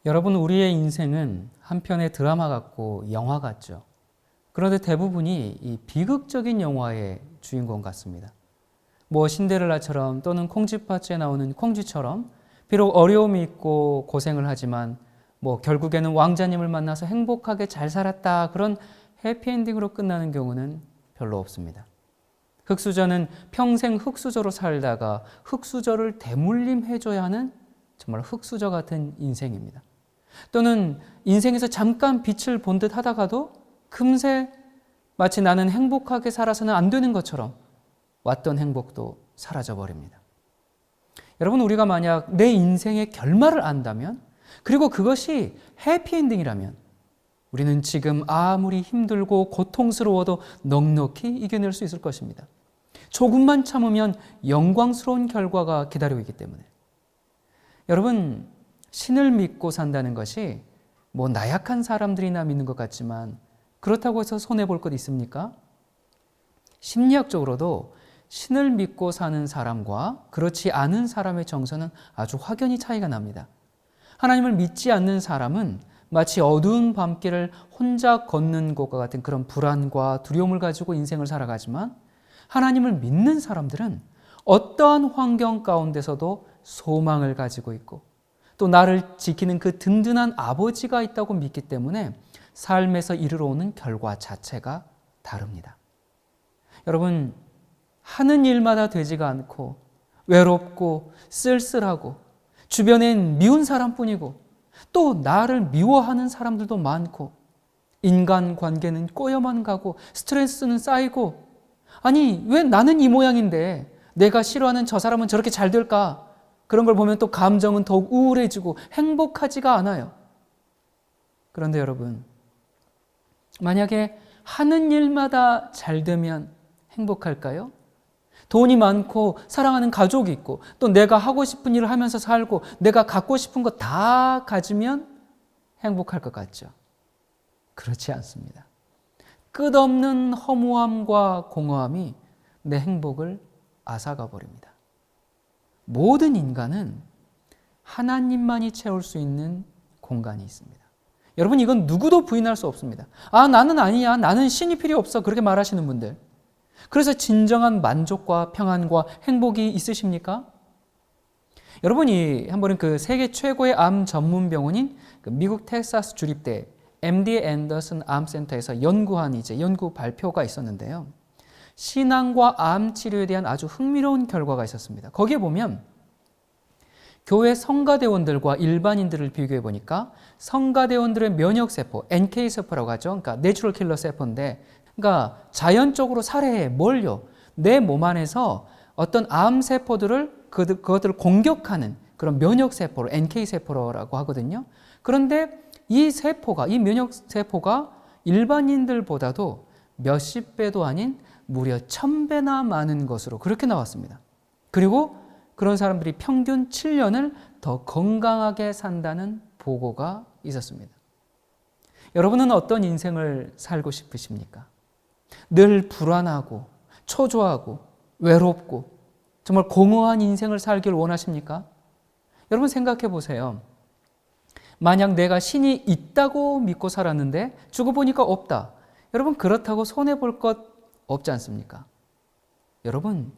여러분, 우리의 인생은 한편의 드라마 같고 영화 같죠. 그런데 대부분이 이 비극적인 영화의 주인공 같습니다. 신데렐라처럼 또는 콩쥐팥쥐에 나오는 콩쥐처럼 비록 어려움이 있고 고생을 하지만 결국에는 왕자님을 만나서 행복하게 잘 살았다, 그런 해피엔딩으로 끝나는 경우는 별로 없습니다. 흙수저는 평생 흙수저로 살다가 흙수저를 대물림해줘야 하는 정말 흙수저 같은 인생입니다. 또는 인생에서 잠깐 빛을 본 듯 하다가도 금세 마치 나는 행복하게 살아서는 안 되는 것처럼 왔던 행복도 사라져버립니다. 여러분, 우리가 만약 내 인생의 결말을 안다면, 그리고 그것이 해피엔딩이라면 우리는 지금 아무리 힘들고 고통스러워도 넉넉히 이겨낼 수 있을 것입니다. 조금만 참으면 영광스러운 결과가 기다리고 있기 때문에. 여러분, 신을 믿고 산다는 것이 나약한 사람들이나 믿는 것 같지만 그렇다고 해서 손해볼 것 있습니까? 심리학적으로도 신을 믿고 사는 사람과 그렇지 않은 사람의 정서는 아주 확연히 차이가 납니다. 하나님을 믿지 않는 사람은 마치 어두운 밤길을 혼자 걷는 것과 같은 그런 불안과 두려움을 가지고 인생을 살아가지만, 하나님을 믿는 사람들은 어떠한 환경 가운데서도 소망을 가지고 있고 또 나를 지키는 그 든든한 아버지가 있다고 믿기 때문에 삶에서 이르러 오는 결과 자체가 다릅니다. 여러분, 하는 일마다 되지가 않고 외롭고 쓸쓸하고 주변엔 미운 사람뿐이고 또 나를 미워하는 사람들도 많고 인간관계는 꼬여만 가고 스트레스는 쌓이고, 아니 왜 나는 이 모양인데 내가 싫어하는 저 사람은 저렇게 잘 될까? 그런 걸 보면 또 감정은 더욱 우울해지고 행복하지가 않아요. 그런데 여러분, 만약에 하는 일마다 잘 되면 행복할까요? 돈이 많고 사랑하는 가족이 있고 또 내가 하고 싶은 일을 하면서 살고 내가 갖고 싶은 거 다 가지면 행복할 것 같죠? 그렇지 않습니다. 끝없는 허무함과 공허함이 내 행복을 앗아가 버립니다. 모든 인간은 하나님만이 채울 수 있는 공간이 있습니다. 여러분, 이건 누구도 부인할 수 없습니다. 나는 아니야, 나는 신이 필요 없어, 그렇게 말하시는 분들, 그래서 진정한 만족과 평안과 행복이 있으십니까? 여러분이 한번은 그 세계 최고의 암 전문 병원인 미국 텍사스 주립대 MD 앤더슨 암센터에서 연구한 연구 발표가 있었는데요. 신앙과 암 치료에 대한 아주 흥미로운 결과가 있었습니다. 거기에 보면 교회 성가대원들과 일반인들을 비교해 보니까 성가대원들의 면역세포, NK세포라고 하죠. 그러니까 내추럴 킬러 세포인데, 그러니까 자연적으로 살해해 뭘요? 내 몸 안에서 어떤 암세포들을 그것들을 공격하는 그런 면역세포를 NK세포라고 하거든요. 그런데 이 면역세포가 일반인들보다도 몇십 배도 아닌 무려 1000배나 많은 것으로 그렇게 나왔습니다. 그리고 그런 사람들이 평균 7년을 더 건강하게 산다는 보고가 있었습니다. 여러분은 어떤 인생을 살고 싶으십니까? 늘 불안하고 초조하고 외롭고 정말 공허한 인생을 살길 원하십니까? 여러분, 생각해 보세요. 만약 내가 신이 있다고 믿고 살았는데 죽어 보니까 없다. 여러분, 그렇다고 손해볼 것 없지 않습니까? 여러분,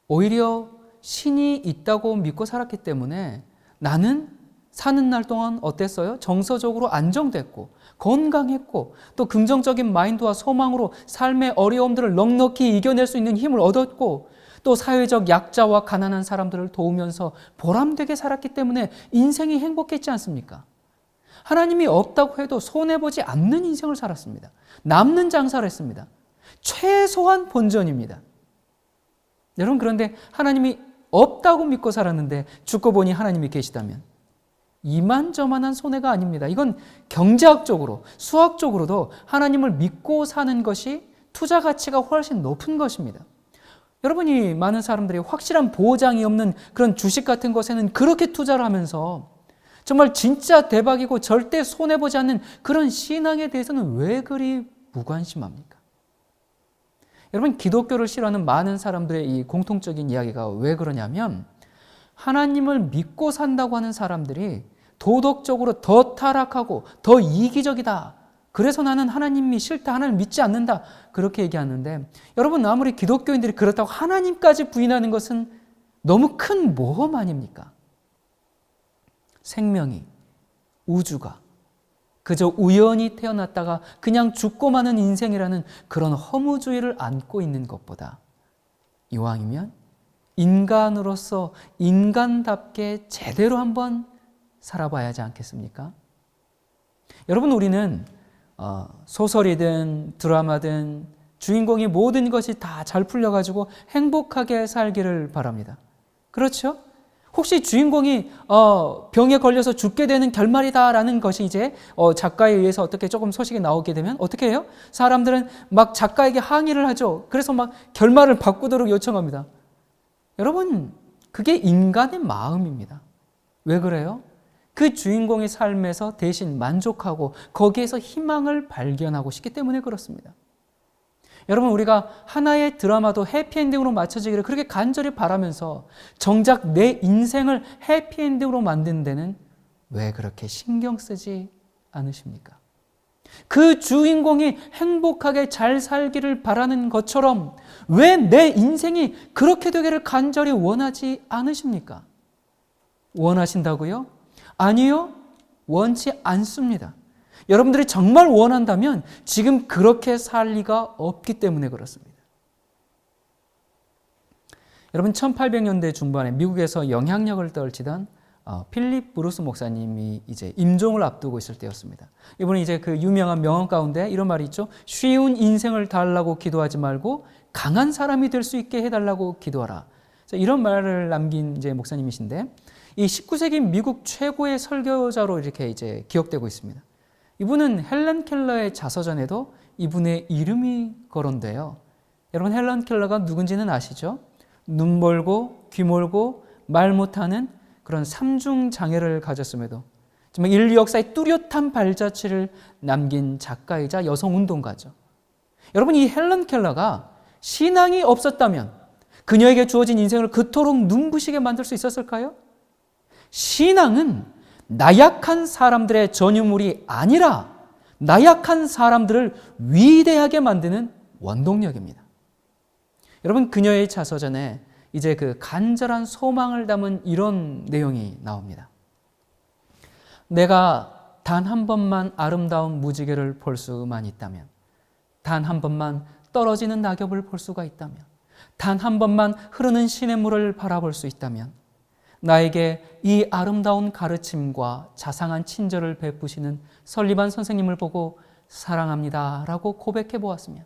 오히려 신이 있다고 믿고 살았기 때문에 나는 사는 날 동안 어땠어요? 정서적으로 안정됐고 건강했고 또 긍정적인 마인드와 소망으로 삶의 어려움들을 넉넉히 이겨낼 수 있는 힘을 얻었고 또 사회적 약자와 가난한 사람들을 도우면서 보람되게 살았기 때문에 인생이 행복했지 않습니까? 하나님이 없다고 해도 손해보지 않는 인생을 살았습니다. 남는 장사를 했습니다. 최소한 본전입니다. 여러분, 그런데 하나님이 없다고 믿고 살았는데 죽고 보니 하나님이 계시다면 이만저만한 손해가 아닙니다. 이건 경제학적으로, 수학적으로도 하나님을 믿고 사는 것이 투자 가치가 훨씬 높은 것입니다. 여러분이 많은 사람들이 확실한 보장이 없는 그런 주식 같은 것에는 그렇게 투자를 하면서 정말 진짜 대박이고 절대 손해보지 않는 그런 신앙에 대해서는 왜 그리 무관심합니까? 여러분, 기독교를 싫어하는 많은 사람들의 이 공통적인 이야기가 왜 그러냐면, 하나님을 믿고 산다고 하는 사람들이 도덕적으로 더 타락하고 더 이기적이다. 그래서 나는 하나님이 싫다. 하나님 믿지 않는다. 그렇게 얘기하는데 여러분 아무리 기독교인들이 그렇다고 하나님까지 부인하는 것은 너무 큰 모험 아닙니까? 생명이, 우주가 그저 우연히 태어났다가 그냥 죽고 마는 인생이라는 그런 허무주의를 안고 있는 것보다 이왕이면 인간으로서 인간답게 제대로 한번 살아봐야 하지 않겠습니까? 여러분 우리는 소설이든 드라마든 주인공이 모든 것이 다 잘 풀려가지고 행복하게 살기를 바랍니다. 그렇죠? 혹시 주인공이 병에 걸려서 죽게 되는 결말이다라는 것이 이제 작가에 의해서 어떻게 조금 소식이 나오게 되면 어떻게 해요? 사람들은 막 작가에게 항의를 하죠. 그래서 막 결말을 바꾸도록 요청합니다. 여러분 그게 인간의 마음입니다. 왜 그래요? 그 주인공의 삶에서 대신 만족하고 거기에서 희망을 발견하고 싶기 때문에 그렇습니다. 여러분 우리가 하나의 드라마도 해피엔딩으로 맞춰지기를 그렇게 간절히 바라면서 정작 내 인생을 해피엔딩으로 만드는 데는 왜 그렇게 신경 쓰지 않으십니까? 그 주인공이 행복하게 잘 살기를 바라는 것처럼 왜 내 인생이 그렇게 되기를 간절히 원하지 않으십니까? 원하신다고요? 아니요, 원치 않습니다. 여러분들이 정말 원한다면 지금 그렇게 살 리가 없기 때문에 그렇습니다. 여러분 1800년대 중반에 미국에서 영향력을 떨치던 필립 브루스 목사님이 이제 임종을 앞두고 있을 때였습니다. 이분은 이제 그 유명한 명언 가운데 이런 말이 있죠. 쉬운 인생을 달라고 기도하지 말고 강한 사람이 될 수 있게 해달라고 기도하라. 이런 말을 남긴 이제 목사님이신데 이 19세기 미국 최고의 설교자로 이렇게 이제 기억되고 있습니다. 이분은 헬런 켈러의 자서전에도 이분의 이름이 거론돼요. 여러분 헬런 켈러가 누군지는 아시죠? 눈 멀고 귀 멀고 말 못하는 그런 삼중 장애를 가졌음에도 정말 인류 역사의 뚜렷한 발자취를 남긴 작가이자 여성운동가죠. 여러분 이 헬런 켈러가 신앙이 없었다면 그녀에게 주어진 인생을 그토록 눈부시게 만들 수 있었을까요? 신앙은 나약한 사람들의 전유물이 아니라 나약한 사람들을 위대하게 만드는 원동력입니다. 여러분 그녀의 자서전에 이제 그 간절한 소망을 담은 이런 내용이 나옵니다. 내가 단 한 번만 아름다운 무지개를 볼 수만 있다면, 단 한 번만 떨어지는 낙엽을 볼 수가 있다면, 단 한 번만 흐르는 시냇물을 바라볼 수 있다면 나에게 이 아름다운 가르침과 자상한 친절을 베푸시는 설리반 선생님을 보고 사랑합니다 라고 고백해 보았으면,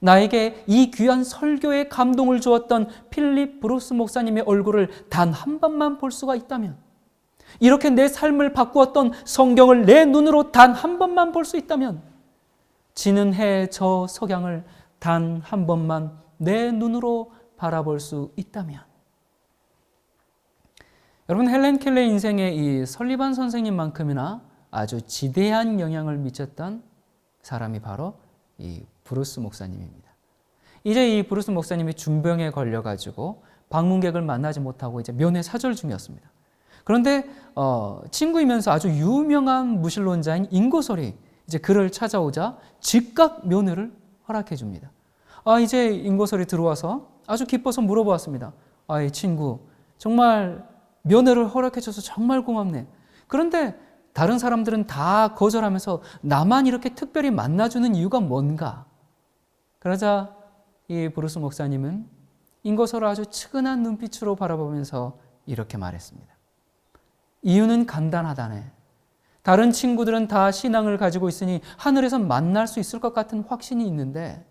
나에게 이 귀한 설교에 감동을 주었던 필립 브루스 목사님의 얼굴을 단 한 번만 볼 수가 있다면, 이렇게 내 삶을 바꾸었던 성경을 내 눈으로 단 한 번만 볼 수 있다면, 지는 해 저 석양을 단 한 번만 내 눈으로 바라볼 수 있다면. 여러분 헬렌 켈러의 인생에 이 설리반 선생님만큼이나 아주 지대한 영향을 미쳤던 사람이 바로 이 브루스 목사님입니다. 이제 이 브루스 목사님이 중병에 걸려가지고 방문객을 만나지 못하고 이제 면회 사절 중이었습니다. 그런데 친구이면서 아주 유명한 무신론자인 인고설이 이제 그를 찾아오자 즉각 면회를 허락해 줍니다. 이제 인고설이 들어와서 아주 기뻐서 물어보았습니다. 이 친구 정말 면회를 허락해 줘서 정말 고맙네. 그런데 다른 사람들은 다 거절하면서 나만 이렇게 특별히 만나주는 이유가 뭔가? 그러자 이 브루스 목사님은 인고설을 아주 측은한 눈빛으로 바라보면서 이렇게 말했습니다. 이유는 간단하다네. 다른 친구들은 다 신앙을 가지고 있으니 하늘에서 만날 수 있을 것 같은 확신이 있는데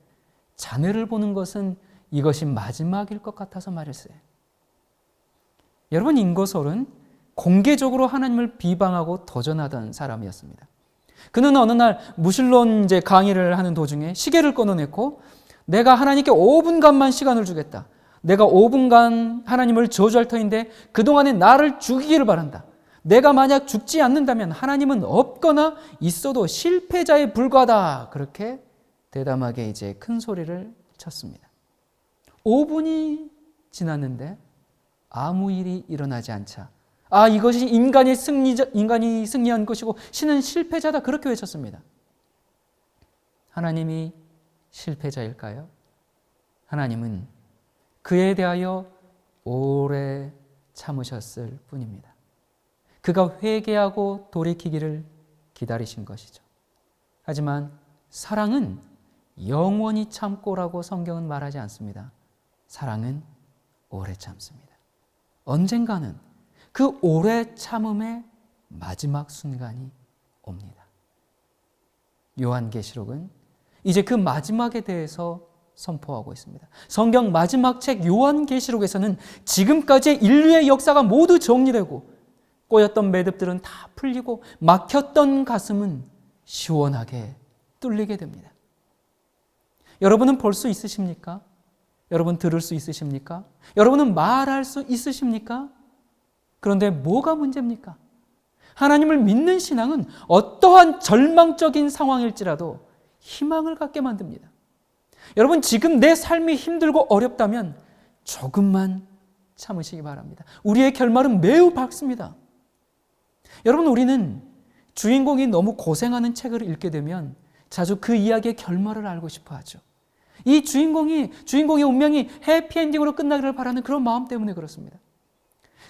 자네를 보는 것은 이것이 마지막일 것 같아서 말일세. 여러분 인고설은 공개적으로 하나님을 비방하고 도전하던 사람이었습니다. 그는 어느 날 무신론 이제 강의를 하는 도중에 시계를 꺼내놓고 내가 하나님께 5분간만 시간을 주겠다. 내가 5분간 하나님을 저주할 터인데 그동안에 나를 죽이기를 바란다. 내가 만약 죽지 않는다면 하나님은 없거나 있어도 실패자에 불과하다. 그렇게 대담하게 이제 큰 소리를 쳤습니다. 5분이 지났는데 아무 일이 일어나지 않자 아, 이것이 인간이 승리한 것이고 신은 실패자다, 그렇게 외쳤습니다. 하나님이 실패자일까요? 하나님은 그에 대하여 오래 참으셨을 뿐입니다. 그가 회개하고 돌이키기를 기다리신 것이죠. 하지만 사랑은 영원히 참고라고 성경은 말하지 않습니다. 사랑은 오래 참습니다. 언젠가는 그 오래 참음의 마지막 순간이 옵니다. 요한계시록은 이제 그 마지막에 대해서 선포하고 있습니다. 성경 마지막 책 요한계시록에서는 지금까지의 인류의 역사가 모두 정리되고 꼬였던 매듭들은 다 풀리고 막혔던 가슴은 시원하게 뚫리게 됩니다. 여러분은 볼 수 있으십니까? 여러분 들을 수 있으십니까? 여러분은 말할 수 있으십니까? 그런데 뭐가 문제입니까? 하나님을 믿는 신앙은 어떠한 절망적인 상황일지라도 희망을 갖게 만듭니다. 여러분, 지금 내 삶이 힘들고 어렵다면 조금만 참으시기 바랍니다. 우리의 결말은 매우 밝습니다. 여러분, 우리는 주인공이 너무 고생하는 책을 읽게 되면 자주 그 이야기의 결말을 알고 싶어 하죠. 이 주인공의 운명이 해피엔딩으로 끝나기를 바라는 그런 마음 때문에 그렇습니다.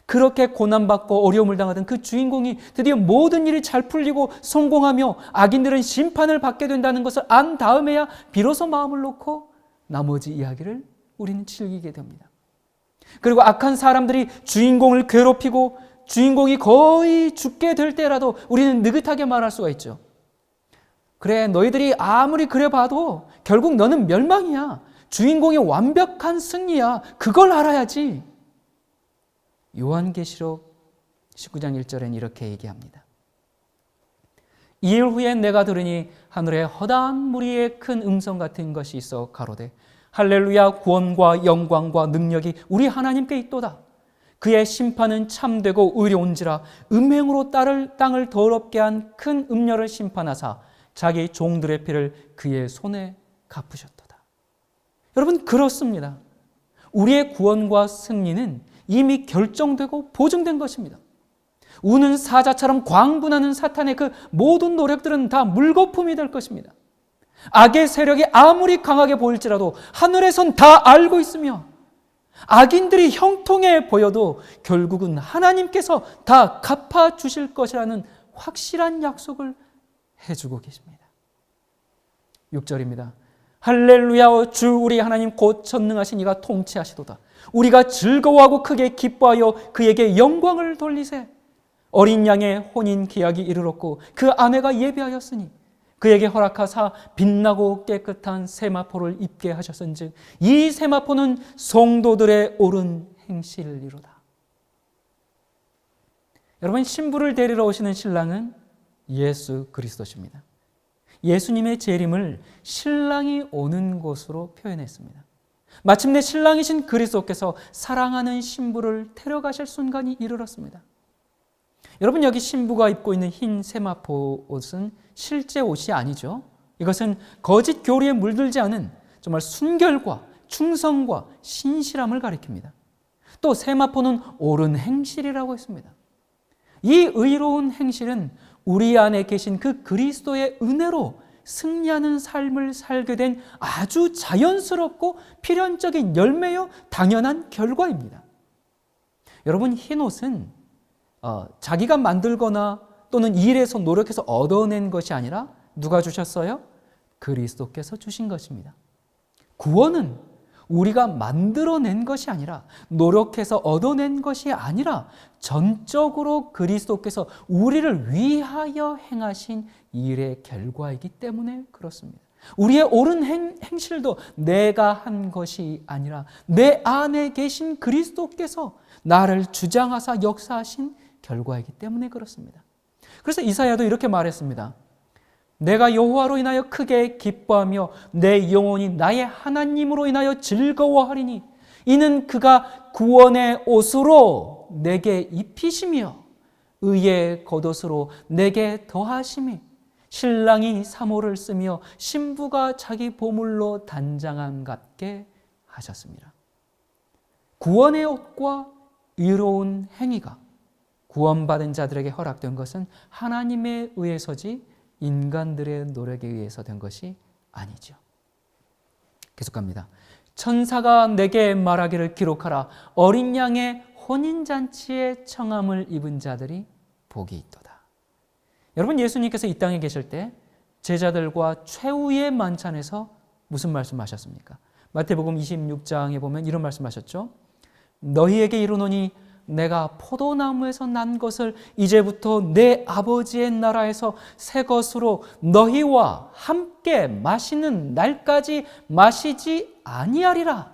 그렇게 고난받고 어려움을 당하던 그 주인공이 드디어 모든 일이 잘 풀리고 성공하며 악인들은 심판을 받게 된다는 것을 안 다음에야 비로소 마음을 놓고 나머지 이야기를 우리는 즐기게 됩니다. 그리고 악한 사람들이 주인공을 괴롭히고 주인공이 거의 죽게 될 때라도 우리는 느긋하게 말할 수가 있죠. 그래, 너희들이 아무리 그래 봐도 결국 너는 멸망이야. 주인공이 완벽한 승리야. 그걸 알아야지. 요한계시록 19장 1절엔 이렇게 얘기합니다. 이일 후에 내가 들으니 하늘에 허다한 무리의 큰 음성 같은 것이 있어 가로되 할렐루야, 구원과 영광과 능력이 우리 하나님께 있도다. 그의 심판은 참되고 의로운지라 음행으로 땅을 더럽게 한 큰 음녀를 심판하사 자기 종들의 피를 그의 손에 갚으셨도다. 여러분, 그렇습니다. 우리의 구원과 승리는 이미 결정되고 보증된 것입니다. 우는 사자처럼 광분하는 사탄의 그 모든 노력들은 다 물거품이 될 것입니다. 악의 세력이 아무리 강하게 보일지라도 하늘에선 다 알고 있으며 악인들이 형통해 보여도 결국은 하나님께서 다 갚아주실 것이라는 확실한 약속을 해주고 계십니다. 6절입니다. 할렐루야, 주 우리 하나님 곧 전능하신 이가 통치하시도다. 우리가 즐거워하고 크게 기뻐하여 그에게 영광을 돌리세. 어린 양의 혼인 계약이 이르렀고 그 아내가 예비하였으니 그에게 허락하사 빛나고 깨끗한 세마포를 입게 하셨은즉 이 세마포는 성도들의 옳은 행실이로다. 여러분, 신부를 데리러 오시는 신랑은 예수 그리스도십니다. 예수님의 재림을 신랑이 오는 곳으로 표현했습니다. 마침내 신랑이신 그리스도께서 사랑하는 신부를 데려가실 순간이 이르렀습니다. 여러분, 여기 신부가 입고 있는 흰 세마포 옷은 실제 옷이 아니죠. 이것은 거짓 교리에 물들지 않은 정말 순결과 충성과 신실함을 가리킵니다. 또 세마포는 옳은 행실이라고 했습니다. 이 의로운 행실은 우리 안에 계신 그 그리스도의 은혜로 승리하는 삶을 살게 된 아주 자연스럽고 필연적인 열매요 당연한 결과입니다. 여러분, 흰 옷은 자기가 만들거나 또는 일해서 노력해서 얻어낸 것이 아니라 누가 주셨어요? 그리스도께서 주신 것입니다. 구원은 우리가 만들어낸 것이 아니라 노력해서 얻어낸 것이 아니라 전적으로 그리스도께서 우리를 위하여 행하신 일의 결과이기 때문에 그렇습니다. 우리의 옳은 행실도 내가 한 것이 아니라 내 안에 계신 그리스도께서 나를 주장하사 역사하신 결과이기 때문에 그렇습니다. 그래서 이사야도 이렇게 말했습니다. 내가 여호와로 인하여 크게 기뻐하며 내 영혼이 나의 하나님으로 인하여 즐거워하리니 이는 그가 구원의 옷으로 내게 입히시며 의의 겉옷으로 내게 더하심이 신랑이 사모를 쓰며 신부가 자기 보물로 단장함 같게 하셨습니다. 구원의 옷과 의로운 행위가 구원받은 자들에게 허락된 것은 하나님에 의해서지 인간들의 노력에 의해서 된 것이 아니죠. 계속 갑니다. 천사가 내게 말하기를 기록하라. 어린 양의 혼인잔치에 청함을 입은 자들이 복이 있도다. 여러분, 예수님께서 이 땅에 계실 때 제자들과 최후의 만찬에서 무슨 말씀하셨습니까? 마태복음 26장에 보면 이런 말씀하셨죠. 너희에게 이르노니 내가 포도나무에서 난 것을 이제부터 내 아버지의 나라에서 새 것으로 너희와 함께 마시는 날까지 마시지 아니하리라.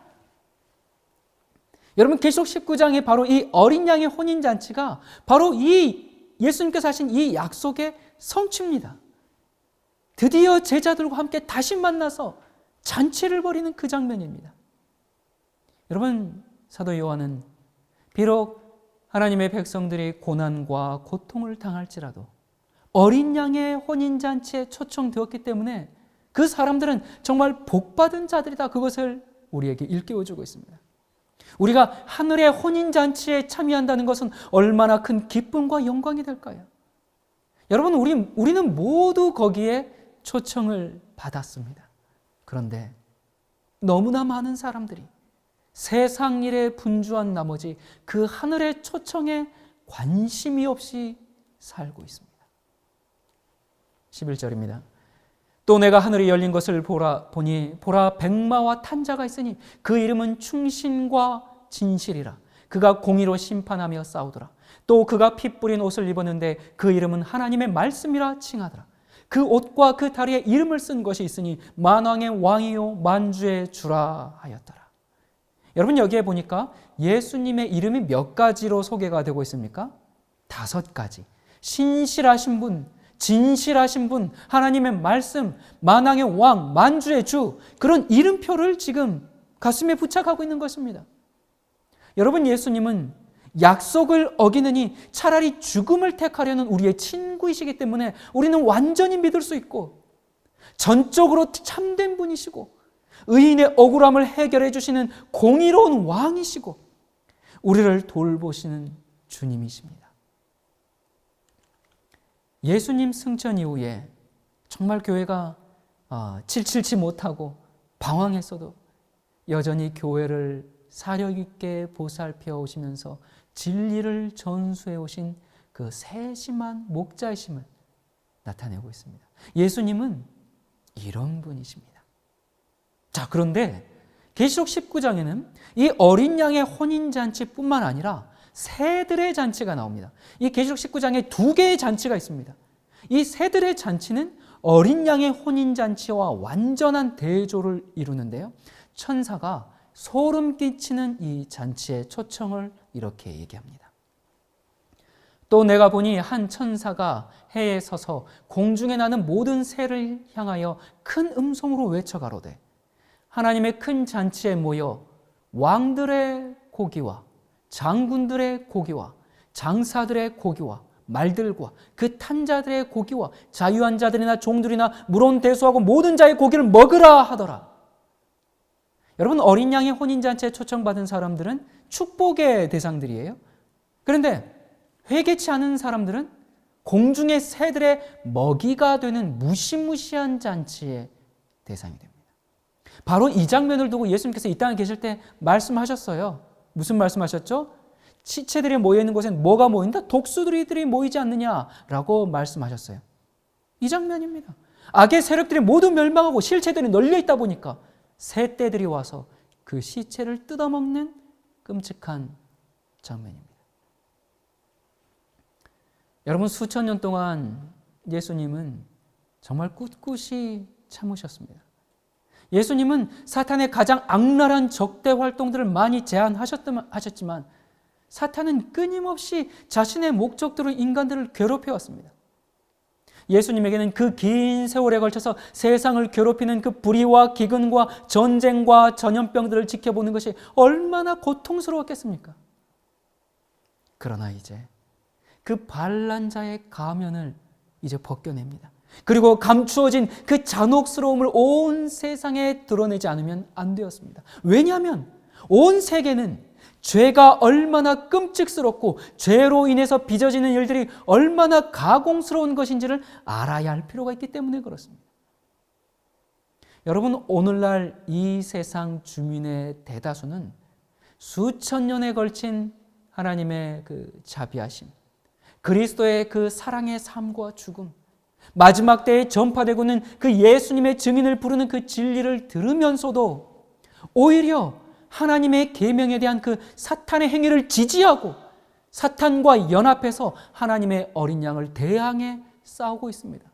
여러분, 계시록 19장에 바로 이 어린 양의 혼인잔치가 바로 이 예수님께서 하신 이 약속의 성취입니다. 드디어 제자들과 함께 다시 만나서 잔치를 벌이는 그 장면입니다. 여러분, 사도 요한은 비록 하나님의 백성들이 고난과 고통을 당할지라도 어린 양의 혼인잔치에 초청되었기 때문에 그 사람들은 정말 복받은 자들이다, 그것을 우리에게 일깨워주고 있습니다. 우리가 하늘의 혼인잔치에 참여한다는 것은 얼마나 큰 기쁨과 영광이 될까요? 여러분, 우리는 모두 거기에 초청을 받았습니다. 그런데 너무나 많은 사람들이 세상 일에 분주한 나머지 그 하늘의 초청에 관심이 없이 살고 있습니다. 11절입니다. 또 내가 하늘이 열린 것을 보니 백마와 탄 자가 있으니 그 이름은 충신과 진실이라. 그가 공의로 심판하며 싸우더라. 또 그가 피 뿌린 옷을 입었는데 그 이름은 하나님의 말씀이라 칭하더라. 그 옷과 그 다리에 이름을 쓴 것이 있으니 만왕의 왕이요 만주의 주라 하였더라. 여러분, 여기에 보니까 예수님의 이름이 몇 가지로 소개가 되고 있습니까? 5가지. 신실하신 분, 진실하신 분, 하나님의 말씀, 만왕의 왕, 만주의 주, 그런 이름표를 지금 가슴에 부착하고 있는 것입니다. 여러분, 예수님은 약속을 어기느니 차라리 죽음을 택하려는 우리의 친구이시기 때문에 우리는 완전히 믿을 수 있고, 전적으로 참된 분이시고, 의인의 억울함을 해결해 주시는 공의로운 왕이시고, 우리를 돌보시는 주님이십니다. 예수님 승천 이후에 정말 교회가 칠칠치 못하고 방황했어도 여전히 교회를 사력 있게 보살펴 오시면서 진리를 전수해 오신 그 세심한 목자이심을 나타내고 있습니다. 예수님은 이런 분이십니다. 자, 그런데 계시록 19장에는 이 어린 양의 혼인잔치뿐만 아니라 새들의 잔치가 나옵니다. 이 계시록 19장에 2개의 잔치가 있습니다. 이 새들의 잔치는 어린 양의 혼인잔치와 완전한 대조를 이루는데요. 천사가 소름 끼치는 이 잔치의 초청을 이렇게 얘기합니다. 또 내가 보니 한 천사가 해에 서서 공중에 나는 모든 새를 향하여 큰 음성으로 외쳐가로되 하나님의 큰 잔치에 모여 왕들의 고기와 장군들의 고기와 장사들의 고기와 말들과 그 탄자들의 고기와 자유한 자들이나 종들이나 물온 대수하고 모든 자의 고기를 먹으라 하더라. 여러분, 어린 양의 혼인잔치에 초청받은 사람들은 축복의 대상들이에요. 그런데 회개치 않은 사람들은 공중의 새들의 먹이가 되는 무시무시한 잔치의 대상이 됩니다. 바로 이 장면을 두고 예수님께서 이 땅에 계실 때 말씀하셨어요. 무슨 말씀하셨죠? 시체들이 모여있는 곳엔 뭐가 모인다? 독수리들이 모이지 않느냐라고 말씀하셨어요. 이 장면입니다. 악의 세력들이 모두 멸망하고 실체들이 널려있다 보니까 새떼들이 와서 그 시체를 뜯어먹는 끔찍한 장면입니다. 여러분, 수천 년 동안 예수님은 정말 꿋꿋이 참으셨습니다. 예수님은 사탄의 가장 악랄한 적대 활동들을 많이 제한하셨지만 사탄은 끊임없이 자신의 목적대로 인간들을 괴롭혀왔습니다. 예수님에게는 그 긴 세월에 걸쳐서 세상을 괴롭히는 그 불의와 기근과 전쟁과 전염병들을 지켜보는 것이 얼마나 고통스러웠겠습니까? 그러나 이제 그 반란자의 가면을 이제 벗겨냅니다. 그리고 감추어진 그 잔혹스러움을 온 세상에 드러내지 않으면 안 되었습니다. 왜냐하면 온 세계는 죄가 얼마나 끔찍스럽고 죄로 인해서 빚어지는 일들이 얼마나 가공스러운 것인지를 알아야 할 필요가 있기 때문에 그렇습니다. 여러분, 오늘날 이 세상 주민의 대다수는 수천 년에 걸친 하나님의 그 자비하심, 그리스도의 그 사랑의 삶과 죽음, 마지막 때에 전파되고 있는 그 예수님의 증인을 부르는 그 진리를 들으면서도 오히려 하나님의 계명에 대한 그 사탄의 행위를 지지하고 사탄과 연합해서 하나님의 어린 양을 대항해 싸우고 있습니다.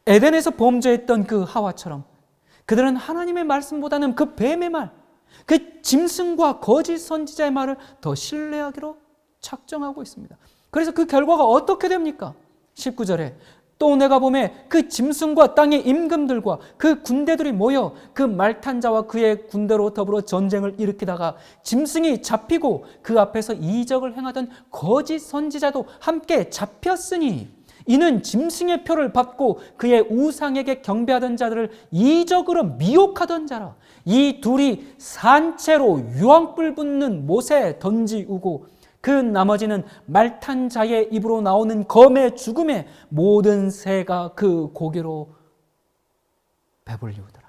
에덴에서 범죄했던 그 하와처럼 그들은 하나님의 말씀보다는 그 뱀의 말, 그 짐승과 거짓 선지자의 말을 더 신뢰하기로 작정하고 있습니다. 그래서 그 결과가 어떻게 됩니까? 19절에 또 내가 보매 그 짐승과 땅의 임금들과 그 군대들이 모여 그 말탄 자와 그의 군대로 더불어 전쟁을 일으키다가 짐승이 잡히고 그 앞에서 이적을 행하던 거짓 선지자도 함께 잡혔으니 이는 짐승의 표를 받고 그의 우상에게 경배하던 자들을 이적으로 미혹하던 자라. 이 둘이 산채로 유황불 붙는 못에 던지우고 그 나머지는 말탄 자의 입으로 나오는 검의 죽음에 모든 새가 그 고개로 배불리우더라.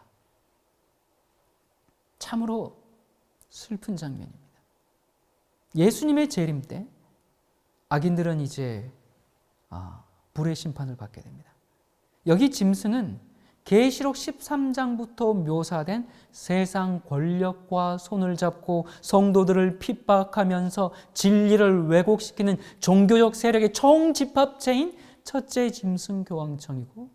참으로 슬픈 장면입니다. 예수님의 재림 때 악인들은 이제 불의 심판을 받게 됩니다. 여기 짐승은 계시록 13장부터 묘사된 세상 권력과 손을 잡고 성도들을 핍박하면서 진리를 왜곡시키는 종교적 세력의 총집합체인 첫째 짐승 교황청이고,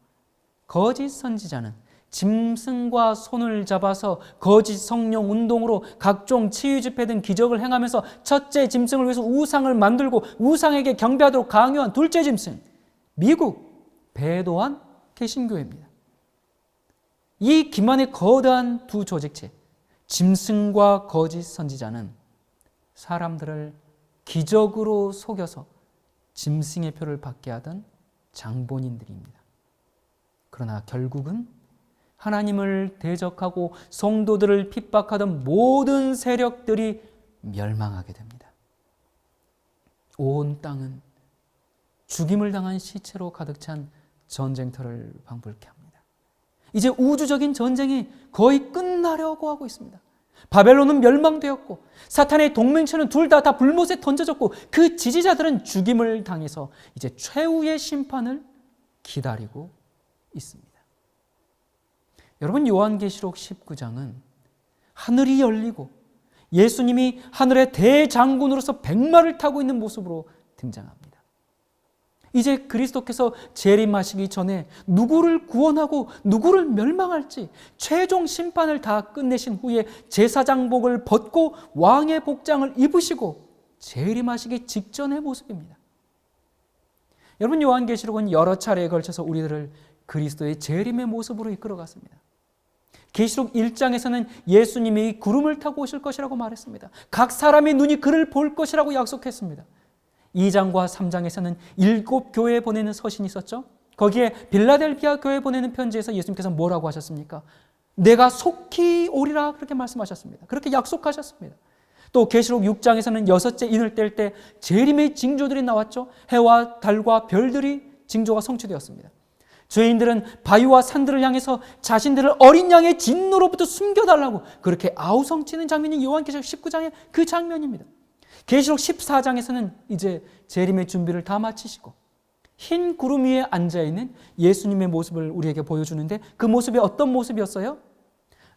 거짓 선지자는 짐승과 손을 잡아서 거짓 성령 운동으로 각종 치유 집회 등 기적을 행하면서 첫째 짐승을 위해서 우상을 만들고 우상에게 경배하도록 강요한 둘째 짐승, 미국 배도한 개신교회입니다. 이 기만의 거대한 두 조직체, 짐승과 거짓 선지자는 사람들을 기적으로 속여서 짐승의 표를 받게 하던 장본인들입니다. 그러나 결국은 하나님을 대적하고 성도들을 핍박하던 모든 세력들이 멸망하게 됩니다. 온 땅은 죽임을 당한 시체로 가득 찬 전쟁터를 방불케 합니다. 이제 우주적인 전쟁이 거의 끝나려고 하고 있습니다. 바벨론은 멸망되었고 사탄의 동맹체는 둘 다 불못에 던져졌고 그 지지자들은 죽임을 당해서 이제 최후의 심판을 기다리고 있습니다. 여러분, 요한계시록 19장은 하늘이 열리고 예수님이 하늘의 대장군으로서 백마를 타고 있는 모습으로 등장합니다. 이제 그리스도께서 재림하시기 전에 누구를 구원하고 누구를 멸망할지 최종 심판을 다 끝내신 후에 제사장복을 벗고 왕의 복장을 입으시고 재림하시기 직전의 모습입니다. 여러분, 요한계시록은 여러 차례에 걸쳐서 우리들을 그리스도의 재림의 모습으로 이끌어갔습니다. 계시록 1장에서는 예수님이 구름을 타고 오실 것이라고 말했습니다. 각 사람의 눈이 그를 볼 것이라고 약속했습니다. 2장과 3장에서는 7 교회에 보내는 서신이 있었죠. 거기에 빌라델피아 교회에 보내는 편지에서 예수님께서 뭐라고 하셨습니까? 내가 속히 오리라, 그렇게 말씀하셨습니다. 그렇게 약속하셨습니다. 또 계시록 6장에서는 6째 인을 뗄 때 재림의 징조들이 나왔죠. 해와 달과 별들이 징조가 성취되었습니다. 죄인들은 바위와 산들을 향해서 자신들을 어린 양의 진노로부터 숨겨달라고 그렇게 아우성치는 장면이 요한계시록 19장의 그 장면입니다. 계시록 14장에서는 이제 재림의 준비를 다 마치시고 흰 구름 위에 앉아있는 예수님의 모습을 우리에게 보여주는데 그 모습이 어떤 모습이었어요?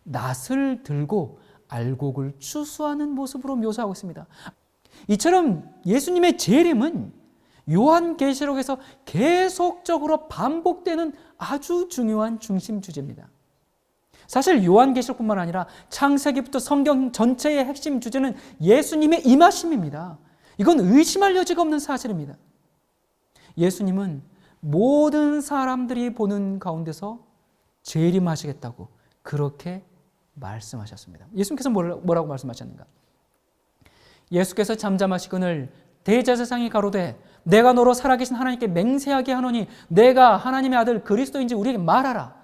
낫을 들고 알곡을 추수하는 모습으로 묘사하고 있습니다. 이처럼 예수님의 재림은 요한계시록에서 계속적으로 반복되는 아주 중요한 중심 주제입니다. 사실 요한계시록뿐만 아니라 창세기부터 성경 전체의 핵심 주제는 예수님의 임하심입니다. 이건 의심할 여지가 없는 사실입니다. 예수님은 모든 사람들이 보는 가운데서 재림하시겠다고 그렇게 말씀하셨습니다. 예수님께서 뭐라고 말씀하셨는가? 예수께서 잠잠하시거늘 대제사장이 가로되 내가 너로 살아계신 하나님께 맹세하게 하노니 내가 하나님의 아들 그리스도인지 우리에게 말하라.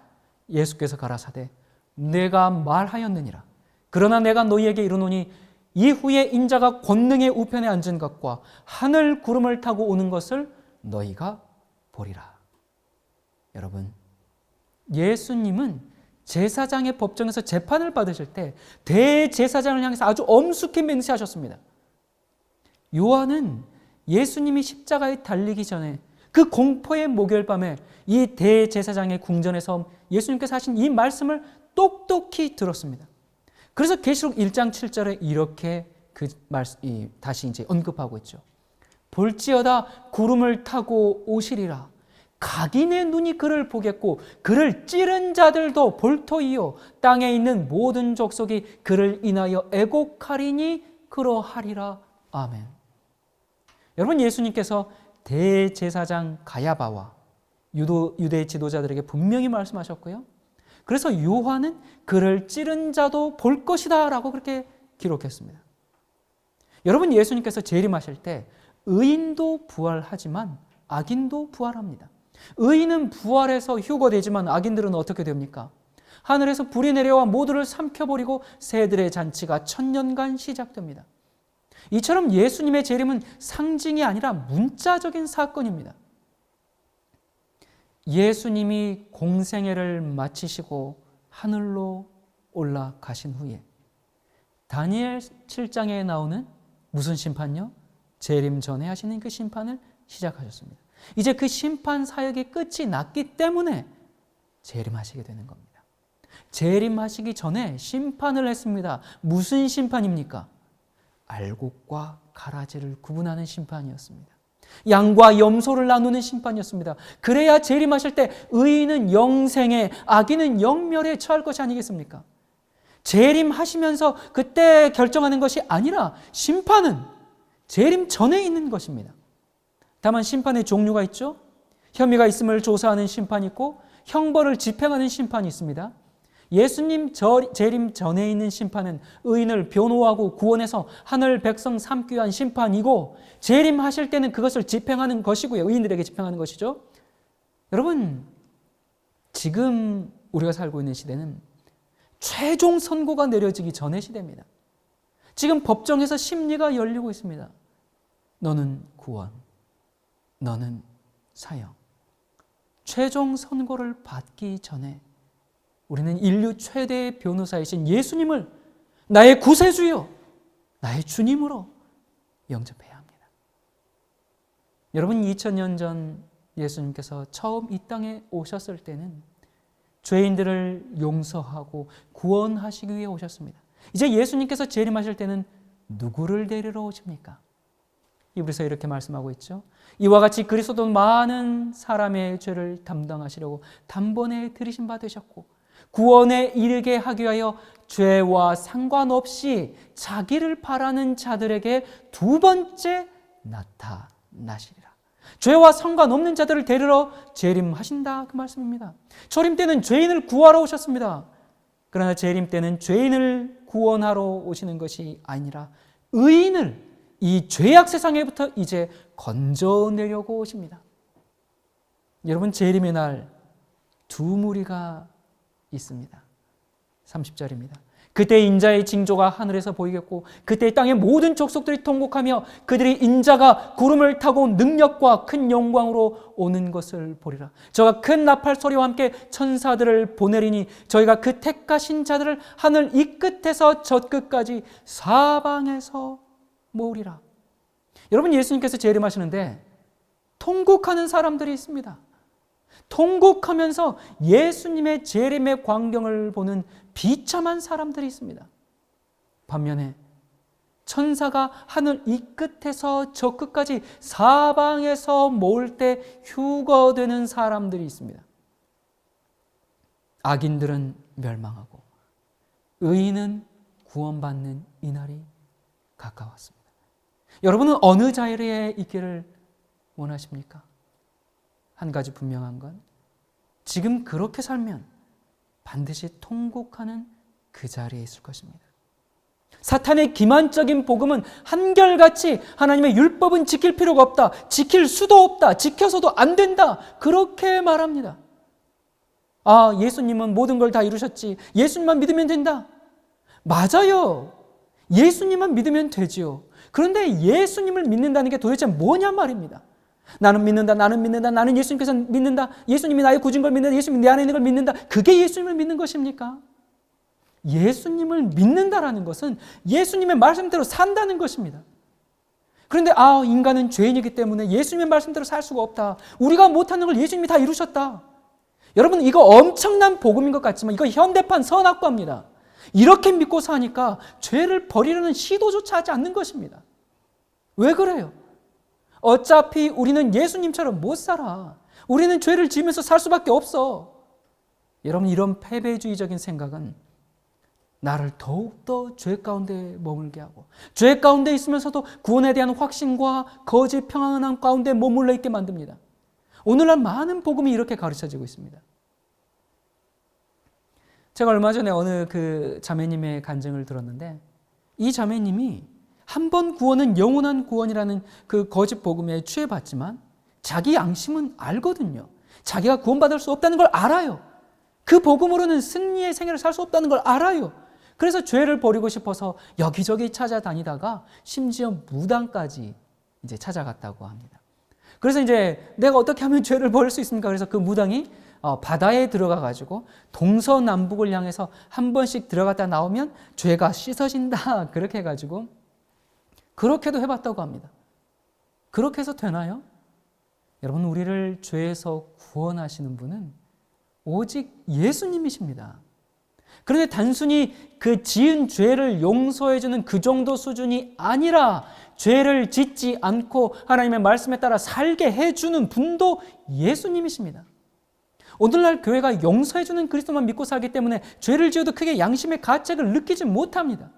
예수께서 가라사대 내가 말하였느니라. 그러나 내가 너희에게 이르노니 이후에 인자가 권능의 우편에 앉은 것과 하늘 구름을 타고 오는 것을 너희가 보리라. 여러분, 예수님은 제사장의 법정에서 재판을 받으실 때 대제사장을 향해서 아주 엄숙히 맹세하셨습니다. 요한은 예수님이 십자가에 달리기 전에 그 공포의 목요일밤에 이 대제사장의 궁전에서 예수님께서 하신 이 말씀을 똑똑히 들었습니다. 그래서 계시록 1장 7절에 이렇게 다시 이제 언급하고 있죠. 볼지어다 구름을 타고 오시리라. 각인의 눈이 그를 보겠고 그를 찌른 자들도 볼터이요 땅에 있는 모든 족속이 그를 인하여 애곡하리니 그러하리라. 아멘. 여러분, 예수님께서 대제사장 가야바와 유대 지도자들에게 분명히 말씀하셨고요. 그래서 요한은 그를 찌른 자도 볼 것이다 라고 그렇게 기록했습니다. 여러분, 예수님께서 재림하실 때 의인도 부활하지만 악인도 부활합니다. 의인은 부활해서 휴거되지만 악인들은 어떻게 됩니까? 하늘에서 불이 내려와 모두를 삼켜버리고 새들의 잔치가 1000년간 시작됩니다. 이처럼 예수님의 재림은 상징이 아니라 문자적인 사건입니다. 예수님이 공생애를 마치시고 하늘로 올라가신 후에 다니엘 7장에 나오는 무슨 심판요? 재림 전에 하시는 그 심판을 시작하셨습니다. 이제 그 심판 사역이 끝이 났기 때문에 재림하시게 되는 겁니다. 재림하시기 전에 심판을 했습니다. 무슨 심판입니까? 알곡과 가라지를 구분하는 심판이었습니다. 양과 염소를 나누는 심판이었습니다. 그래야 재림하실 때 의인은 영생에, 악인은 영멸에 처할 것이 아니겠습니까? 재림하시면서 그때 결정하는 것이 아니라 심판은 재림 전에 있는 것입니다. 다만 심판의 종류가 있죠. 혐의가 있음을 조사하는 심판이 있고 형벌을 집행하는 심판이 있습니다. 예수님 재림 전에 있는 심판은 의인을 변호하고 구원해서 하늘 백성 삼기 위한 심판이고, 재림하실 때는 그것을 집행하는 것이고요. 의인들에게 집행하는 것이죠. 여러분, 지금 우리가 살고 있는 시대는 최종 선고가 내려지기 전의 시대입니다. 지금 법정에서 심리가 열리고 있습니다. 너는 구원, 너는 사형. 최종 선고를 받기 전에 우리는 인류 최대의 변호사이신 예수님을 나의 구세주요, 나의 주님으로 영접해야 합니다. 여러분, 2000년 전 예수님께서 처음 이 땅에 오셨을 때는 죄인들을 용서하고 구원하시기 위해 오셨습니다. 이제 예수님께서 재림하실 때는 누구를 데리러 오십니까? 이브리서 이렇게 말씀하고 있죠. 이와 같이 그리스도도 많은 사람의 죄를 담당하시려고 단번에 들이신 바 되셨고 구원에 이르게 하기 위하여 죄와 상관없이 자기를 바라는 자들에게 두 번째 나타나시리라. 죄와 상관없는 자들을 데리러 재림하신다, 그 말씀입니다. 초림 때는 죄인을 구하러 오셨습니다. 그러나 재림 때는 죄인을 구원하러 오시는 것이 아니라 의인을 이 죄악 세상에부터 이제 건져내려고 오십니다. 여러분, 재림의 날 두 무리가 있습니다. 30절입니다. 그때 인자의 징조가 하늘에서 보이겠고 그때 땅의 모든 족속들이 통곡하며 그들이 인자가 구름을 타고 능력과 큰 영광으로 오는 것을 보리라. 저가 큰 나팔 소리와 함께 천사들을 보내리니 저희가 그 택하신 자들을 하늘 이 끝에서 저 끝까지 사방에서 모으리라. 여러분, 예수님께서 재림하시는데 통곡하는 사람들이 있습니다. 통곡하면서 예수님의 재림의 광경을 보는 비참한 사람들이 있습니다. 반면에 천사가 하늘 이 끝에서 저 끝까지 사방에서 모을 때 휴거되는 사람들이 있습니다. 악인들은 멸망하고 의인은 구원받는 이날이 가까웠습니다. 여러분은 어느 자리에 있기를 원하십니까? 한 가지 분명한 건 지금 그렇게 살면 반드시 통곡하는 그 자리에 있을 것입니다. 사탄의 기만적인 복음은 한결같이 하나님의 율법은 지킬 필요가 없다, 지킬 수도 없다, 지켜서도 안 된다, 그렇게 말합니다. 아, 예수님은 모든 걸 다 이루셨지, 예수님만 믿으면 된다. 맞아요. 예수님만 믿으면 되지요. 그런데 예수님을 믿는다는 게 도대체 뭐냐 말입니다. 나는 믿는다, 나는 믿는다, 나는 예수님께서 믿는다, 예수님이 나의 구준 걸 믿는다, 예수님이 내 안에 있는 걸 믿는다. 그게 예수님을 믿는 것입니까? 예수님을 믿는다라는 것은 예수님의 말씀대로 산다는 것입니다. 그런데 인간은 죄인이기 때문에 예수님의 말씀대로 살 수가 없다. 우리가 못하는 걸 예수님이 다 이루셨다. 여러분, 이거 엄청난 복음인 것 같지만 이거 현대판 선악과입니다. 이렇게 믿고 사니까 죄를 버리려는 시도조차 하지 않는 것입니다. 왜 그래요? 어차피 우리는 예수님처럼 못 살아. 우리는 죄를 지으면서 살 수밖에 없어. 여러분, 이런 패배주의적인 생각은 나를 더욱더 죄 가운데 머물게 하고 죄 가운데 있으면서도 구원에 대한 확신과 거짓 평안함 가운데 머물러 있게 만듭니다. 오늘날 많은 복음이 이렇게 가르쳐지고 있습니다. 제가 얼마 전에 어느 그 자매님의 간증을 들었는데 이 자매님이 한 번 구원은 영원한 구원이라는 그 거짓 복음에 취해봤지만 자기 양심은 알거든요. 자기가 구원받을 수 없다는 걸 알아요. 그 복음으로는 승리의 생애를 살 수 없다는 걸 알아요. 그래서 죄를 버리고 싶어서 여기저기 찾아다니다가 심지어 무당까지 이제 찾아갔다고 합니다. 그래서 이제 내가 어떻게 하면 죄를 버릴 수 있습니까? 그래서 그 무당이 바다에 들어가 가지고 동서남북을 향해서 한 번씩 들어갔다 나오면 죄가 씻어진다. 그렇게 해가지고 그렇게도 해봤다고 합니다. 그렇게 해서 되나요? 여러분, 우리를 죄에서 구원하시는 분은 오직 예수님이십니다. 그런데 단순히 그 지은 죄를 용서해주는 그 정도 수준이 아니라 죄를 짓지 않고 하나님의 말씀에 따라 살게 해주는 분도 예수님이십니다. 오늘날 교회가 용서해주는 그리스도만 믿고 살기 때문에 죄를 지어도 크게 양심의 가책을 느끼지 못합니다.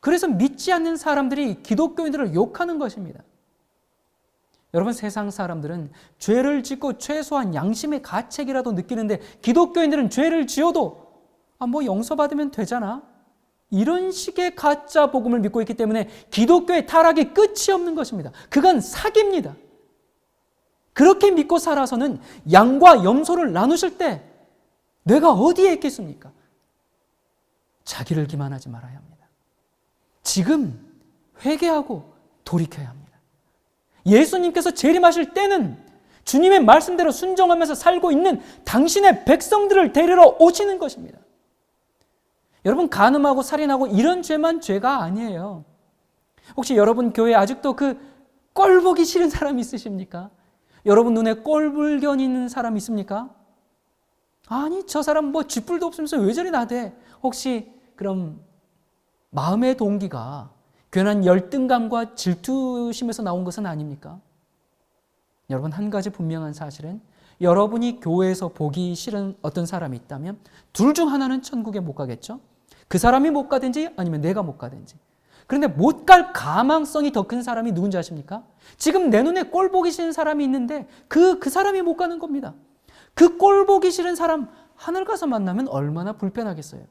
그래서 믿지 않는 사람들이 기독교인들을 욕하는 것입니다. 여러분, 세상 사람들은 죄를 짓고 최소한 양심의 가책이라도 느끼는데 기독교인들은 죄를 지어도 용서받으면 되잖아. 이런 식의 가짜 복음을 믿고 있기 때문에 기독교의 타락이 끝이 없는 것입니다. 그건 사기입니다. 그렇게 믿고 살아서는 양과 염소를 나누실 때 내가 어디에 있겠습니까? 자기를 기만하지 말아야 합니다. 지금 회개하고 돌이켜야 합니다. 예수님께서 재림하실 때는 주님의 말씀대로 순종하면서 살고 있는 당신의 백성들을 데리러 오시는 것입니다. 여러분, 간음하고 살인하고 이런 죄만 죄가 아니에요. 혹시 여러분 교회에 아직도 그 꼴 보기 싫은 사람 있으십니까? 여러분 눈에 꼴불견 있는 사람 있습니까? 아니, 저 사람 쥐뿔도 없으면서 왜 저리 나대? 혹시 그럼 마음의 동기가 괜한 열등감과 질투심에서 나온 것은 아닙니까? 여러분, 한 가지 분명한 사실은 여러분이 교회에서 보기 싫은 어떤 사람이 있다면 둘 중 하나는 천국에 못 가겠죠? 그 사람이 못 가든지 아니면 내가 못 가든지. 그런데 못 갈 가망성이 더 큰 사람이 누군지 아십니까? 지금 내 눈에 꼴 보기 싫은 사람이 있는데 그 사람이 못 가는 겁니다. 그 꼴 보기 싫은 사람 하늘 가서 만나면 얼마나 불편하겠어요.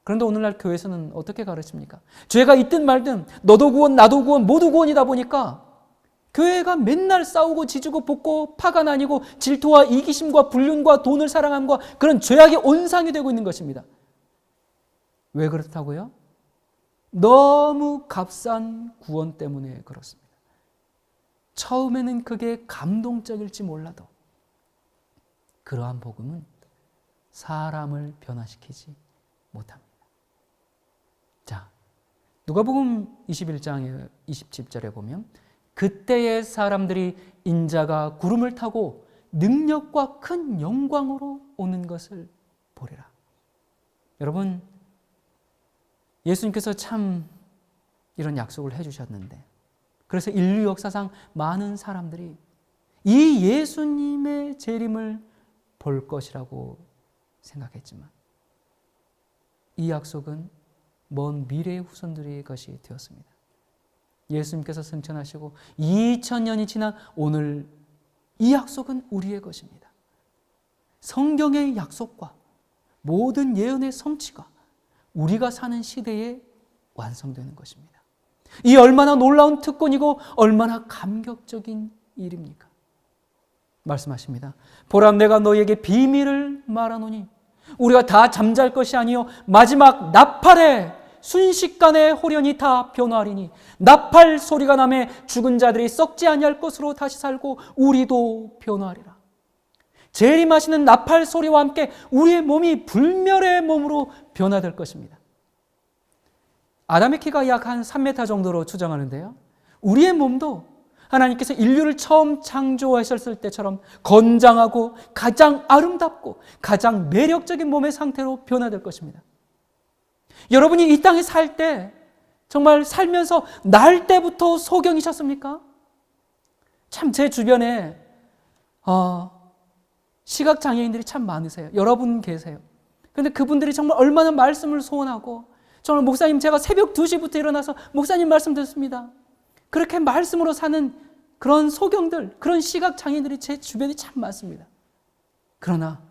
그런데 오늘날 교회에서는 어떻게 가르칩니까? 죄가 있든 말든 너도 구원 나도 구원 모두 구원이다 보니까 교회가 맨날 싸우고 지지고 볶고 파가 나뉘고 질투와 이기심과 불륜과 돈을 사랑함과 그런 죄악의 온상이 되고 있는 것입니다. 왜 그렇다고요? 너무 값싼 구원 때문에 그렇습니다. 처음에는 그게 감동적일지 몰라도 그러한 복음은 사람을 변화시키지 못합니다. 자, 누가복음 21장의 27절에 보면 그때의 사람들이 인자가 구름을 타고 능력과 큰 영광으로 오는 것을 보리라. 여러분, 예수님께서 참 이런 약속을 해주셨는데 그래서 인류 역사상 많은 사람들이 이 예수님의 재림을 볼 것이라고 생각했지만 이 약속은 먼 미래의 후손들의 것이 되었습니다. 예수님께서 승천하시고 2000년이 지난 오늘 이 약속은 우리의 것입니다. 성경의 약속과 모든 예언의 성취가 우리가 사는 시대에 완성되는 것입니다. 이 얼마나 놀라운 특권이고 얼마나 감격적인 일입니까? 말씀하십니다. 보라, 내가 너희에게 비밀을 말하노니 우리가 다 잠잘 것이 아니요 마지막 나팔에 순식간에 홀연히 다 변화하리니 나팔 소리가 나매 죽은 자들이 썩지 아니할 것으로 다시 살고 우리도 변화하리라. 재림하시는 나팔 소리와 함께 우리의 몸이 불멸의 몸으로 변화될 것입니다. 아담의 키가 약 한 3m 정도로 추정하는데요, 우리의 몸도 하나님께서 인류를 처음 창조하셨을 때처럼 건장하고 가장 아름답고 가장 매력적인 몸의 상태로 변화될 것입니다. 여러분이 이 땅에 살 때 정말 살면서 날 때부터 소경이셨습니까? 참 제 주변에 시각장애인들이 참 많으세요. 여러분 계세요. 그런데 그분들이 정말 얼마나 말씀을 소원하고, 정말 목사님 제가 새벽 2시부터 일어나서 목사님 말씀 듣습니다. 그렇게 말씀으로 사는 그런 소경들, 그런 시각장애인들이 제 주변에 참 많습니다. 그러나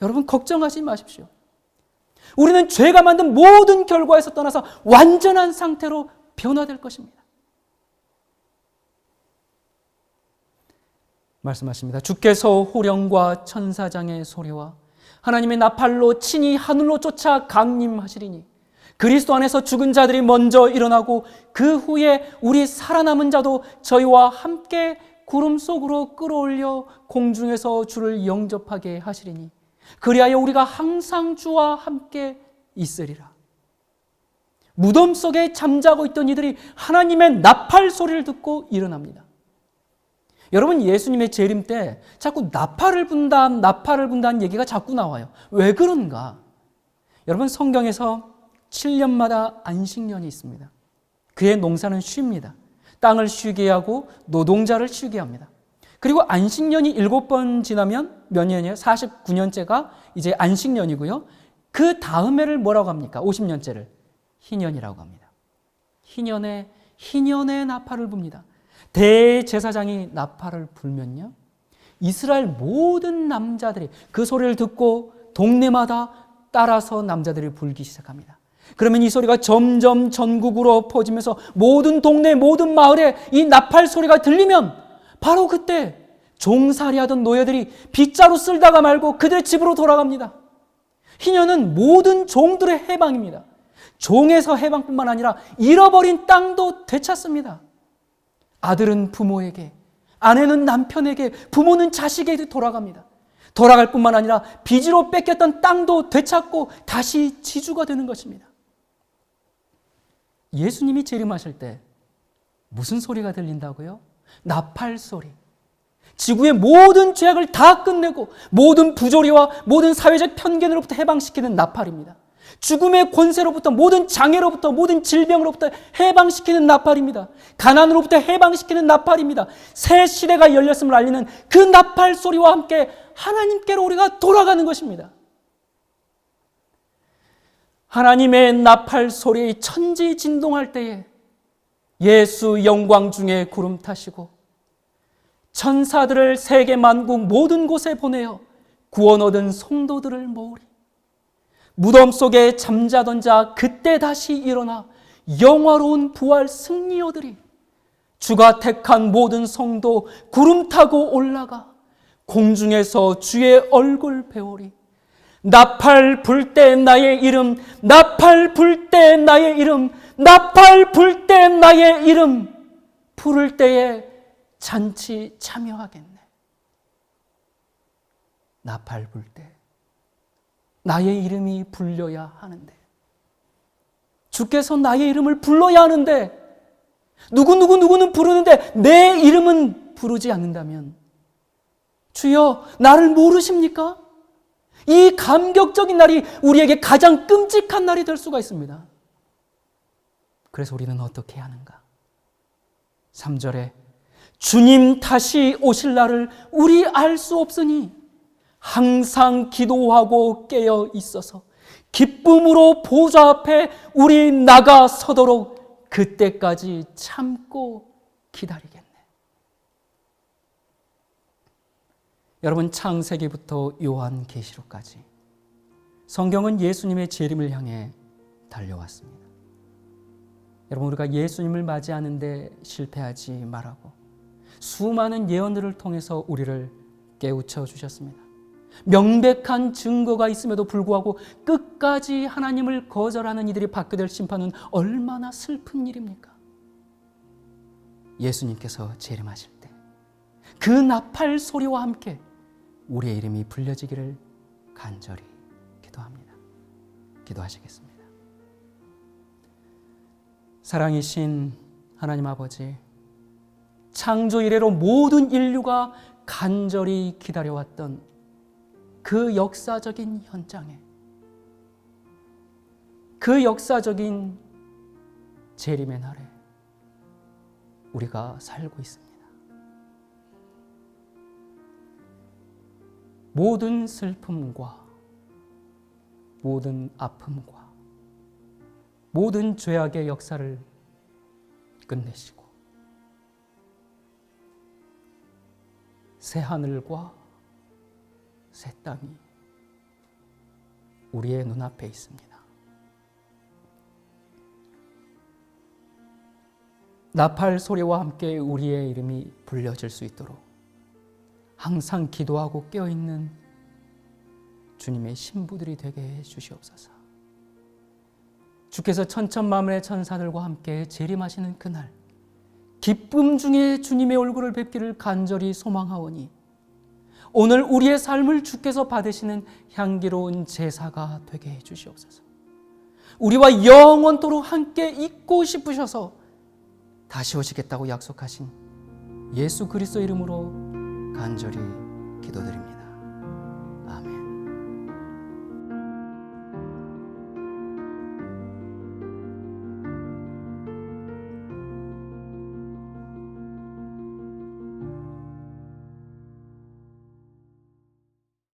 여러분 걱정하지 마십시오. 우리는 죄가 만든 모든 결과에서 떠나서 완전한 상태로 변화될 것입니다. 말씀하십니다. 주께서 호령과 천사장의 소리와 하나님의 나팔로 친히 하늘로 쫓아 강림하시리니 그리스도 안에서 죽은 자들이 먼저 일어나고 그 후에 우리 살아남은 자도 저희와 함께 구름 속으로 끌어올려 공중에서 주를 영접하게 하시리니 그리하여 우리가 항상 주와 함께 있으리라. 무덤 속에 잠자고 있던 이들이 하나님의 나팔 소리를 듣고 일어납니다. 여러분, 예수님의 재림 때 자꾸 나팔을 분다는 얘기가 자꾸 나와요. 왜 그런가? 여러분, 성경에서 7년마다 안식년이 있습니다. 그의 농사는 쉽니다. 땅을 쉬게 하고 노동자를 쉬게 합니다. 그리고 안식년이 7번 지나면 몇 년이에요? 49년째가 이제 안식년이고요. 그 다음 해를 뭐라고 합니까? 50년째를 희년이라고 합니다. 희년의 나팔을 붑니다. 대제사장이 나팔을 불면요, 이스라엘 모든 남자들이 그 소리를 듣고 동네마다 따라서 남자들이 불기 시작합니다. 그러면 이 소리가 점점 전국으로 퍼지면서 모든 동네, 모든 마을에 이 나팔 소리가 들리면 바로 그때 종살이하던 노예들이 빗자루 쓸다가 말고 그들의 집으로 돌아갑니다. 희년은 모든 종들의 해방입니다. 종에서 해방뿐만 아니라 잃어버린 땅도 되찾습니다. 아들은 부모에게, 아내는 남편에게, 부모는 자식에게 돌아갑니다. 돌아갈 뿐만 아니라 빚으로 뺏겼던 땅도 되찾고 다시 지주가 되는 것입니다. 예수님이 재림하실 때 무슨 소리가 들린다고요? 나팔 소리. 지구의 모든 죄악을 다 끝내고 모든 부조리와 모든 사회적 편견으로부터 해방시키는 나팔입니다. 죽음의 권세로부터, 모든 장애로부터, 모든 질병으로부터 해방시키는 나팔입니다. 가난으로부터 해방시키는 나팔입니다. 새 시대가 열렸음을 알리는 그 나팔 소리와 함께 하나님께로 우리가 돌아가는 것입니다. 하나님의 나팔 소리 천지진동할 때에 예수 영광 중에 구름 타시고 천사들을 세계 만국 모든 곳에 보내어 구원 얻은 성도들을 모으리. 무덤 속에 잠자던 자 그때 다시 일어나 영화로운 부활 승리 얻으리. 주가 택한 모든 성도 구름 타고 올라가 공중에서 주의 얼굴 배우리. 나팔 불 때 나의 이름, 나팔 불 때 나의 이름, 나팔 불 때 나의 이름 부를 때에 잔치 참여하겠네. 나팔 불 때 나의 이름이 불려야 하는데, 주께서 나의 이름을 불러야 하는데 누구는 부르는데 내 이름은 부르지 않는다면 주여 나를 모르십니까? 이 감격적인 날이 우리에게 가장 끔찍한 날이 될 수가 있습니다. 그래서 우리는 어떻게 해야 하는가? 3절에 주님 다시 오실 날을 우리 알 수 없으니 항상 기도하고 깨어 있어서 기쁨으로 보좌 앞에 우리 나가 서도록 그때까지 참고 기다리겠네. 여러분, 창세기부터 요한계시록까지 성경은 예수님의 재림을 향해 달려왔습니다. 여러분, 우리가 예수님을 맞이하는데 실패하지 말라고 수많은 예언들을 통해서 우리를 깨우쳐 주셨습니다. 명백한 증거가 있음에도 불구하고 끝까지 하나님을 거절하는 이들이 받게 될 심판은 얼마나 슬픈 일입니까? 예수님께서 재림하실 때 그 나팔 소리와 함께 우리의 이름이 불려지기를 간절히 기도합니다. 기도하시겠습니다. 사랑이신 하나님 아버지, 창조 이래로 모든 인류가 간절히 기다려왔던 그 역사적인 현장에, 그 역사적인 재림의 날에 우리가 살고 있습니다. 모든 슬픔과 모든 아픔과 모든 죄악의 역사를 끝내시고 새 하늘과 새 땅이 우리의 눈앞에 있습니다. 나팔 소리와 함께 우리의 이름이 불려질 수 있도록 항상 기도하고 깨어있는 주님의 신부들이 되게 해 주시옵소서. 주께서 천천만의 천사들과 함께 재림하시는 그날, 기쁨 중에 주님의 얼굴을 뵙기를 간절히 소망하오니 오늘 우리의 삶을 주께서 받으시는 향기로운 제사가 되게 해 주시옵소서. 우리와 영원토록 함께 있고 싶으셔서 다시 오시겠다고 약속하신 예수 그리스도 이름으로 간절히 기도드립니다.